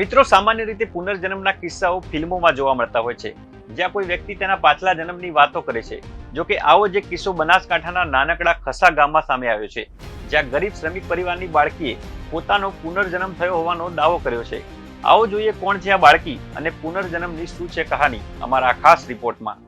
મિત્રો, સામાન્ય રીતે પુનર્જન્મના કિસ્સાઓ ફિલ્મોમાં જોવા મળતા હોય છે, જ્યાં કોઈ વ્યક્તિ તેના પાછલા જન્મની વાતો કરે છે. જો કે આવો જ એક કિસ્સો બનાસકાંઠાના નાનકડા ખસા ગામમાં સામે આવ્યો છે, જ્યાં ગરીબ શ્રમિક પરિવારની બાળકીએ પોતાનો પુનર્જન્મ થયો હોવાનો દાવો કર્યો છે. આવો જોઈએ કોણ છે આ બાળકી અને પુનર્જન્મની શું છે કહાની અમારા ખાસ રિપોર્ટમાં.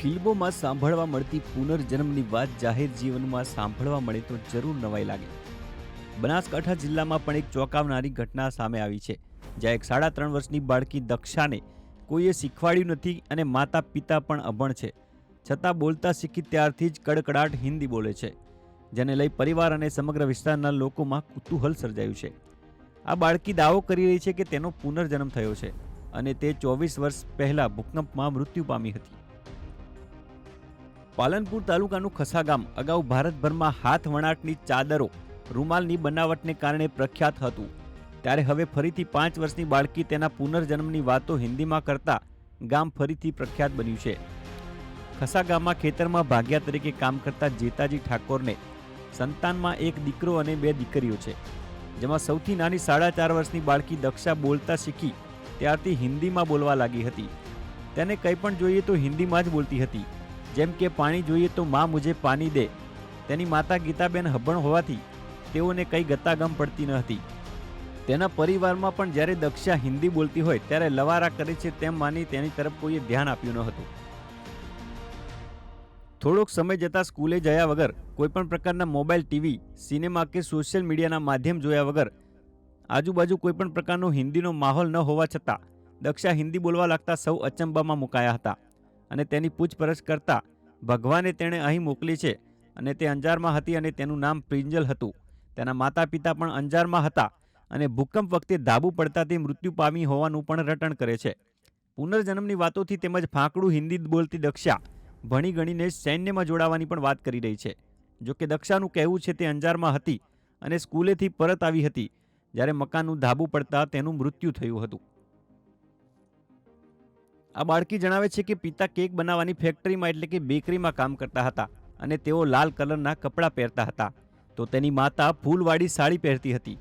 ફિલ્મોમાં સાંભળવા મળતી પુનર્જન્મની વાત જાહેર જીવનમાં સાંભળવા મળે તો જરૂર નવાઈ લાગે. બનાસકાંઠા જિલ્લામાં પણ એક ચોંકાવનારી ઘટના સામે આવી છે, જ્યાં એક 3.5 વર્ષની બાળકી દક્ષાને કોઈએ શીખવાડ્યું નથી અને માતા પિતા પણ અભણ છે, છતાં બોલતા શીખી ત્યારથી જ કડકડાટ હિન્દી બોલે છે, જેને લઈ પરિવાર અને સમગ્ર વિસ્તારના લોકોમાં કુતૂહલ સર્જાયું છે. આ બાળકી દાવો કરી રહી છે કે તેનો પુનર્જન્મ થયો છે અને તે 24 વર્ષ પહેલા ભૂકંપમાં મૃત્યુ પામી હતી. પાલનપુર તાલુકાનું ખસા ગામ અગાઉ ભારતભરમાં હાથ વણાટની ચાદરો, રૂમાલની બનાવટને કારણે પ્રખ્યાત હતું, ત્યારે હવે ફરીથી 5 વર્ષની બાળકી તેના પુનર્જન્મની વાતો હિન્દીમાં કરતા ગામ ફરીથી પ્રખ્યાત બન્યું છે. ખસા ગામમાં ખેતરમાં ભાગ્યા તરીકે કામ કરતા જેતાજી ઠાકોરને સંતાનમાં એક દીકરો અને 2 દીકરીઓ છે, જેમાં સૌથી નાની 4.5 વર્ષની બાળકી દક્ષા બોલતા શીખી ત્યારથી હિન્દીમાં બોલવા લાગી હતી. તેને કંઈ પણ જોઈએ તો હિન્દીમાં જ બોલતી હતી, જેમ કે પાણી જોઈએ તો માં મુझे પાણી દે. તેની માતા ગીતાબેન હભણ હોવાથી તેઓને કંઈ ગતાગમ પડતી ન હતી. તેના પરિવારમાં પણ જ્યારે દક્ષા હિન્દી બોલતી હોય ત્યારે લવારા કરે છે તેમ માની તેની તરફ કોઈએ ધ્યાન આપ્યું ન હતું. થોડોક સમય જતાં સ્કૂલે જયા વગર, કોઈપણ પ્રકારના મોબાઈલ, ટીવી, સિનેમા કે સોશિયલ મીડિયાના માધ્યમ જોયા વગર, આજુબાજુ કોઈપણ પ્રકારનો હિન્દીનો માહોલ ન હોવા છતાં દક્ષા હિન્દી બોલવા લાગતા સૌ અચંબામાં મુકાયા હતા અને તેની પૂછપરછ કરતા ભગવાને તેણે અહીં મોકલી છે અને તે અંજારમાં હતી અને તેનું નામ પ્રિંજલ હતું. તેના માતા પિતા પણ અંજારમાં હતા અને ભૂકંપ વખતે ધાબુ પડતા તે મૃત્યુ પામી હોવાનું પણ રટણ કરે છે. પુનર્જન્મની વાતોથી તેમજ ફાંકડું હિન્દી બોલતી દક્ષા ભણી ગણીને સૈન્યમાં જોડાવાની પણ વાત કરી રહી છે. જોકે દક્ષાનું કહેવું છે તે અંજારમાં હતી અને સ્કૂલેથી પરત આવી હતી જ્યારે મકાનનું ધાબુ પડતા તેનું મૃત્યુ થયું હતું. આ બાળકી જણાવે છે કે પિતા કેક બનાવવાની ફેક્ટરીમાં એટલે કે બેકરીમાં કામ કરતા હતા અને તેઓ લાલ કલરના કપડાં પહેરતા હતા, તો તેની માતા ફૂલવાળી સાડી પહેરતી હતી.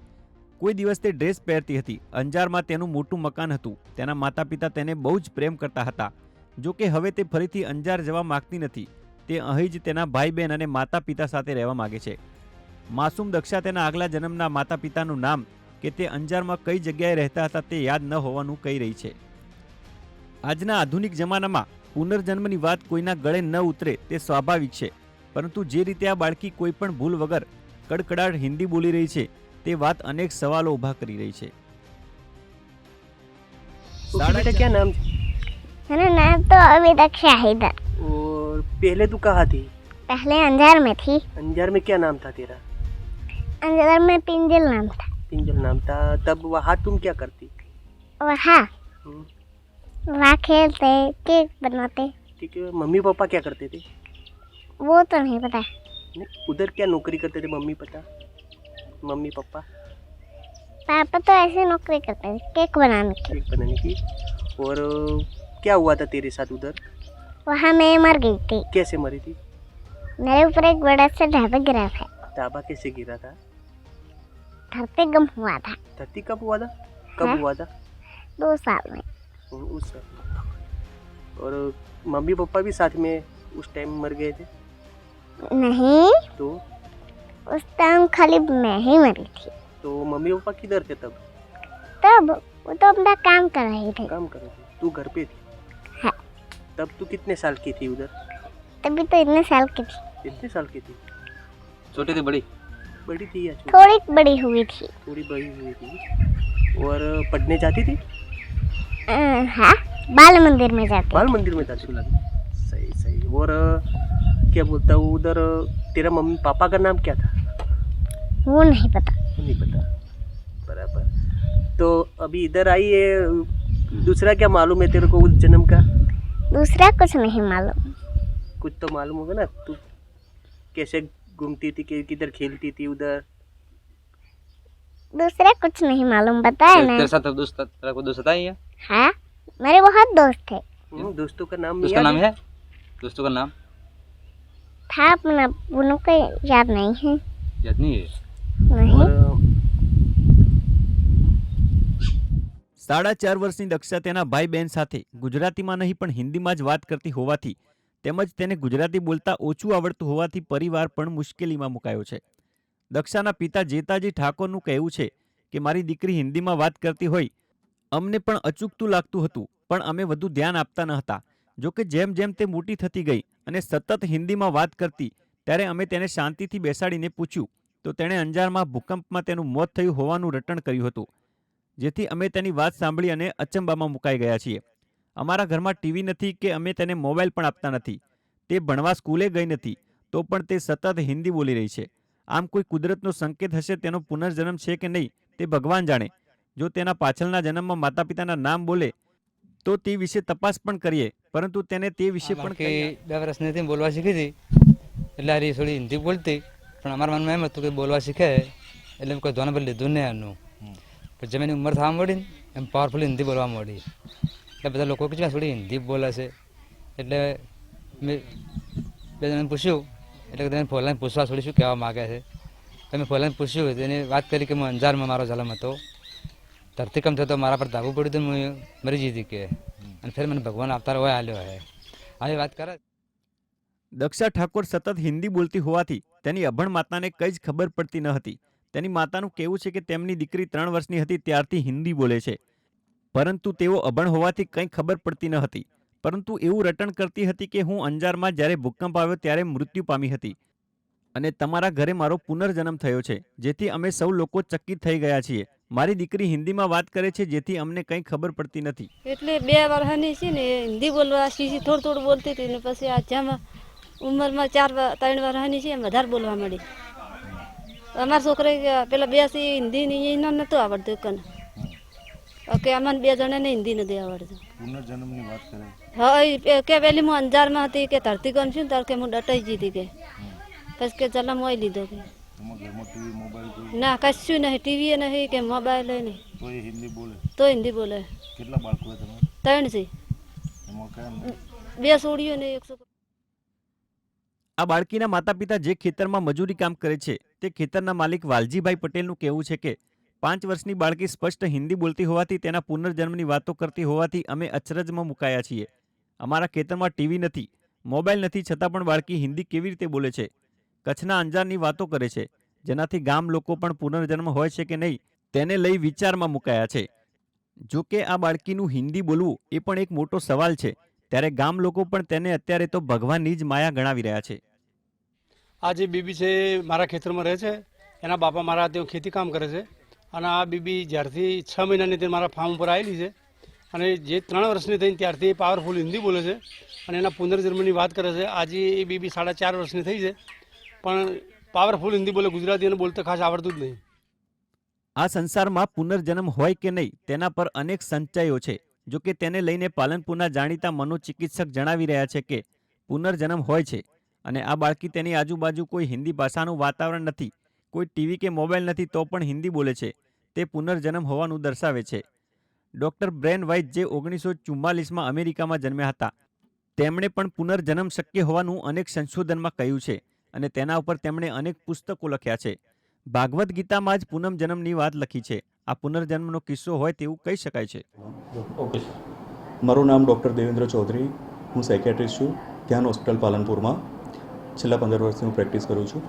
કોઈ દિવસ તે ડ્રેસ પહેરતી હતી. અંજારમાં તેનું મોટું મકાન હતું. તેના માતા પિતા તેને બહુ જ પ્રેમ કરતા હતા. જો કે હવે તે ફરીથી અંજાર જવા માંગતી નથી. તે અહીં જ તેના ભાઈ બહેન અને માતા પિતા સાથે રહેવા માંગે છે. માસૂમ દક્ષા તેના આગલા જન્મના માતા પિતાનું નામ કે તે અંજારમાં કઈ જગ્યાએ રહેતા હતા તે યાદ ન હોવાનું કહી રહી છે. આજના આધુનિક જમાનામાં પુનર્જન્મની વાત કોઈના ગળે ન ઉતરે તે સ્વાભાવિક છે, પરંતુ જે રીતે આ બાળકી કોઈ પણ ભૂલ વગર કડકડાટ હિન્દી બોલી રહી છે તે વાત અનેક સવાલો ઊભા કરી રહી છે. बेटा क्या नाम था? मेरा नाम तो अभी दक्षा है इधर। और पहले तू कहाँ थी? पहले अंजार में थी। अंजार में क्या नाम था तेरा? अंजार में पिंजल नाम था। पिंजल नाम था। तब वहाँ तुम क्या करती? वहाँ हम्म, वहाँ खेलते, केक बनाते। ठीक है। मम्मी पापा क्या करते थे? वो तो नहीं पता। नहीं, उधर क्या नौकरी करते थे मम्मी पापा? मम्मी पापा पापा तो ऐसे नौकरी करते थे, केक बनाने की। केक बनाने की। और क्या हुआ था तेरे साथ उधर? वहाँ मैं मर गई थी। कैसे मरी थी? मेरे ऊपर एक बड़ा सा ढाबा गिरा था। ढाबा कैसे गिरा था? घर पे गम हुआ था। धरती कब हुआ था? कब हाँ? हुआ था? 2 साल में। उस समय। और मम्मी पापा भी साथ में उस टाइम मर गए थे? नहीं, तो उस टाइम खाली मैं ही मरी थी। तो मम्मी पापा किधर थे तब? तब वो तो अपना काम कर रहे थे। काम कर रहे थे, तू घर पे थी? हाँ। तब तू कितने साल की थी उधर? तभी तो इतने साल की थी। कितने साल की थी? छोटी थी बड़ी? बड़ी थी या छोटी? थोड़ी बड़ी हुई थी। थोड़ी बड़ी हुई थी। और पढ़ने जाती थी? हाँ, बाल मंदिर में जाते बाल मंदिर में जाते हो? सही सही। और क्या बोलता हूँ उधर, तेरा मम्मी पापा का नाम क्या था? वो नहीं पता। नहीं पता, बराबर। तो अभी इधर आई है, दूसरा क्या मालूम है तेरे को उस जन्म का? दूसरा कुछ नहीं मालूम। कुछ तो मालूम होगा ना, तू कैसे घूमती थी, किधर खेलती थी उधर? दूसरा कुछ नहीं मालूम, बताया ना। तेरे साथ दोस्त, तेरा कोई दोस्त है? हाँ, मेरे बहुत दोस्त थे। दोस्तों का नाम दोस्त का नाम है? दोस्तों का नाम था अपना, उन्हों को याद नहीं है। याद नहीं है? नहीं। और 4.5 વર્ષની દક્ષા તેના ભાઈ બહેન સાથે ગુજરાતીમાં નહીં પણ હિન્દીમાં જ વાત કરતી હોવાથી તેમજ તેને ગુજરાતી બોલતા ઓછું આવડતું હોવાથી પરિવાર પણ મુશ્કેલીમાં મુકાયો છે. દક્ષાના પિતા જેતાજી ઠાકોરનું કહેવું છે કે મારી દીકરી હિન્દીમાં વાત કરતી હોય અમને પણ અચૂકતું લાગતું હતું, પણ અમે વધુ ધ્યાન આપતા ન હતા. જોકે જેમ જેમ તે મોટી થતી ગઈ અને સતત હિન્દીમાં વાત કરતી ત્યારે અમે તેને શાંતિથી બેસાડીને પૂછ્યું તો તેણે અંજારમાં ભૂકંપમાં તેનું મોત થયું હોવાનું રટણ કર્યું હતું, જેથી અમે તેની વાત સાંભળી અને અચંબામાં મુકાઈ ગયા છીએ. અમારા ઘરમાં ટીવી નથી કે અમે તેને મોબાઈલ પણ આપતા નથી. તે ભણવા સ્કૂલે ગઈ નથી તો પણ તે સતત હિન્દી બોલી રહી છે. આમ કોઈ કુદરતનો સંકેત હશે, તેનો પુનર્જન્મ છે કે નહીં તે ભગવાન જાણે. જો તેના પાછળના જન્મમાં માતા પિતાના નામ બોલે તો તે વિશે તપાસ પણ કરીએ, પરંતુ તેને તે વિશે પણ કે 2 વર્ષની બોલવા શીખી હતી એટલે આ થોડી હિન્દી બોલતી, પણ અમારા મનમાં એમ હતું કે બોલવા શીખે એટલે કોઈ ધોને પર લીધું નહીં આનું. પણ જેમ એની ઉંમર થવા મળી એમ પાવરફુલ હિન્દી બોલવા મળી એટલે બધા લોકો કે થોડી હિન્દી બોલે છે. એટલે મેં 2 જણાને પૂછ્યું એટલે તેને ફોલાને પૂછવા થોડી શું કહેવા માગે છે. તમે ફોલાને પૂછ્યું તેને વાત કરી કે હું અંજારમાં મારો જન્મ હતો, ધરતીકંપ થયો તો મારા પર ધાબુ પડ્યું તો હું મરી જતી કે, અને ફેર મને ભગવાન અવતાર હોય આલ્યો હે. આવી વાત કરે. દક્ષા ઠાકોર સતત હિન્દી બોલતી હોવાથી તેની અભણ માતાને કંઈ જ ખબર પડતી ન હતી. તેની માતાનું કહેવું છે કે તેમની દીકરી 3 વર્ષની હતી ત્યારથી હિન્દી બોલે છે, પરંતુ તેઓ અભણ હોવાથી કંઈ ખબર પડતી ન હતી. પરંતુ એવું રટણ કરતી હતી કે હું અંજારમાં જ્યારે ભૂકંપ આવ્યો ત્યારે મૃત્યુ પામી હતી અને તમારા ઘરે મારો પુનર્જન્મ થયો છે, જેથી અમે સૌ લોકો ચકિત થઈ ગયા છીએ. મારી દીકરી હિન્દીમાં વાત કરે છે જેથી અમને કંઈ ખબર પડતી નથી. એટલે 2 વર્ષની છે ને હિન્દી બોલવા શીખી, થોડું થોડું બોલતી હતી ને પછી આ જેમ ઉંમરમાં 3 વર્ષની છે એમ વધારે બોલવા મળી. અમારા છોકરા પેલા 2 છે હિન્દી એને નહોતું આવડતું કને, કે અમને 2 જણાને હિન્દી નથી આવડતું. પુનર્જન્મની વાત કરે. હા, કે પેલી હું અંજારમાં હતી કે ધરતીકંપ છું ત્યારે કે હું ડટાઈ જીતી કે પછી કે જન્મ હોય લીધો કે. તમારા ઘરમાં ટીવી મોબાઈલ કોઈ? ના, કશું નહીં, ટીવી નહીં કે મોબાઈલ નહીં. તો એ હિન્દી બોલે? તો હિન્દી બોલે. કેટલા બાળકો છે તમે? 3 છે, એમાં કયા? 2 છોડીઓ ને 1 છોકરો. આ બાળકીના માતા પિતા જે ખેતરમાં મજૂરી કામ કરે છે તે ખેતરના માલિક વાલજીભાઈ પટેલનું કહેવું છે કે 5 વર્ષની બાળકી સ્પષ્ટ હિન્દી બોલતી હોવાથી તેના પુનર્જન્મની વાતો કરતી હોવાથી અમે અચરજમાં મુકાયા છીએ. અમારા ખેતરમાં ટીવી નથી, મોબાઈલ નથી, છતાં પણ બાળકી હિન્દી કેવી રીતે બોલે છે? કચ્છના અંજારની વાતો કરે છે, જેનાથી ગામ લોકો પણ પુનર્જન્મ હોય છે કે નહીં તેને લઈ વિચારમાં મુકાયા છે. જો કે આ બાળકીનું હિન્દી બોલવું એ પણ એક મોટો સવાલ છે, ત્યારે ગામ લોકો પણ તેને અત્યારે તો ભગવાનની જ માયા ગણાવી રહ્યા છે. આ જે બીબી છે મારા ખેતરમાં રહે છે, એના બાપા મારા ત્યાં ખેતી કામ કરે છે, અને આ બીબી જ્યારથી 6 મહિનાની તે મારા ફાર્મ ઉપર આવેલી છે, અને જે 3 વર્ષની થઈને ત્યારથી પાવરફુલ હિન્દી બોલે છે અને એના પુનર્જન્મની વાત કરે છે. આજે એ બીબી 4.5 વર્ષની થઈ છે, પણ પાવરફુલ હિન્દી બોલે, ગુજરાતી એને બોલતા ખાસ આવડતું જ નહીં. આ સંસારમાં પુનર્જન્મ હોય કે નહીં તેના પર અનેક સંચયો છે. જો કે તેને લઈને પાલનપુરના જાણીતા મનોચિકિત્સક જણાવી રહ્યા છે કે પુનર્જન્મ હોય છે, અને આ બાળકી તેની આજુબાજુ કોઈ હિન્દી ભાષાનું વાતાવરણ નથી, કોઈ ટીવી કે મોબાઈલ નથી તો પણ હિન્દી બોલે છે, તે પુનર્જન્મ હોવાનું દર્શાવે છે. ડૉક્ટર બ્રેન વ્હાઇટ જે 1944માં અમેરિકામાં જન્મ્યા હતા, તેમણે પણ પુનર્જન્મ શક્ય હોવાનું અનેક સંશોધનમાં કહ્યું છે, અને તેના ઉપર તેમણે અનેક પુસ્તકો લખ્યા છે. ભાગવદ્ ગીતામાં જ પુનર્જન્મની વાત લખી છે. આ પુનર્જન્મનો કિસ્સો હોય તેવું કહી શકાય છે. ઓકે, મારું નામ ડૉક્ટર દેવેન્દ્ર ચૌધરી, હું સાયકેટ્રિસ્ટ છું. ધ્યાન હોસ્પિટલ પાલનપુરમાં છેલ્લા 15 વર્ષથી હું પ્રેક્ટિસ કરું છું.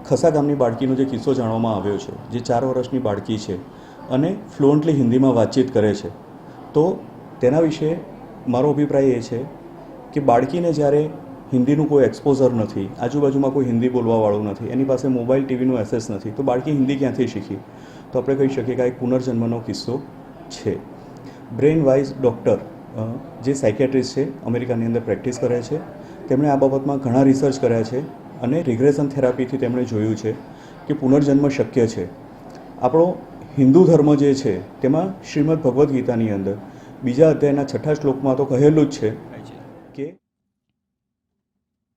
ખસા ગામની બાળકીનો જે કિસ્સો જાણવામાં આવ્યો છે, જે 4 વર્ષની બાળકી છે અને ફ્લુઅન્ટલી હિન્દીમાં વાતચીત કરે છે, તો તેના વિશે મારો અભિપ્રાય એ છે કે બાળકીને જ્યારે હિન્દીનું કોઈ એક્સપોઝર નથી, આજુબાજુમાં કોઈ હિન્દી બોલવાવાળું નથી, એની પાસે મોબાઈલ ટીવીનું એસેસ નથી, તો બાળકી હિન્દી ક્યાંથી શીખી? તો આપણે કહી શકીએ કે આ એક પુનર્જન્મનો કિસ્સો છે. બ્રેન વાઇઝ ડૉક્ટર જે સાયકેટ્રિસ્ટ છે, અમેરિકાની અંદર પ્રેક્ટિસ કરે છે. તેમણે આ બાબતમાં ઘણા રિસર્ચ કર્યા છે અને રિગ્રેશન થેરાપીથી તેમણે જોયું છે કે પુનર્જન્મ શક્ય છે. આપણો હિન્દુ ધર્મ જે છે તેમાં શ્રીમદ ભગવદ્ ગીતાની અંદર 2 અધ્યાયના 6 શ્લોકમાં તો કહેલું જ છે કે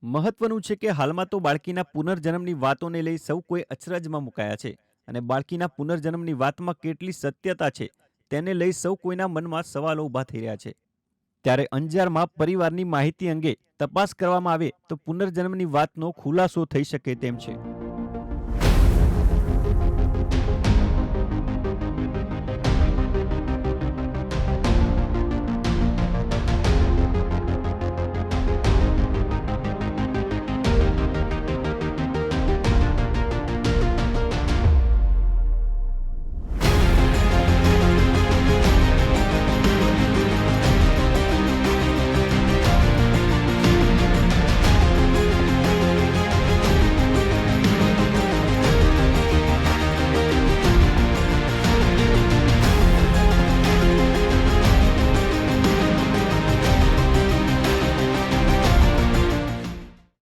મહત્વનું છે કે હાલમાં તો બાળકીના પુનર્જન્મની વાતોને લઈ સૌ કોઈ અચરજમાં મુકાયા છે અને બાળકીના પુનર્જન્મની વાતમાં કેટલી સત્યતા છે તેને લઈ સૌ કોઈના મનમાં સવાલો ઊભા થઈ રહ્યા છે. ત્યારે અંજારમાં પરિવારની માહિતી અંગે તપાસ કરવામાં આવે તો પુનર્જન્મની વાતનો ખુલાસો થઈ શકે તેમ છે.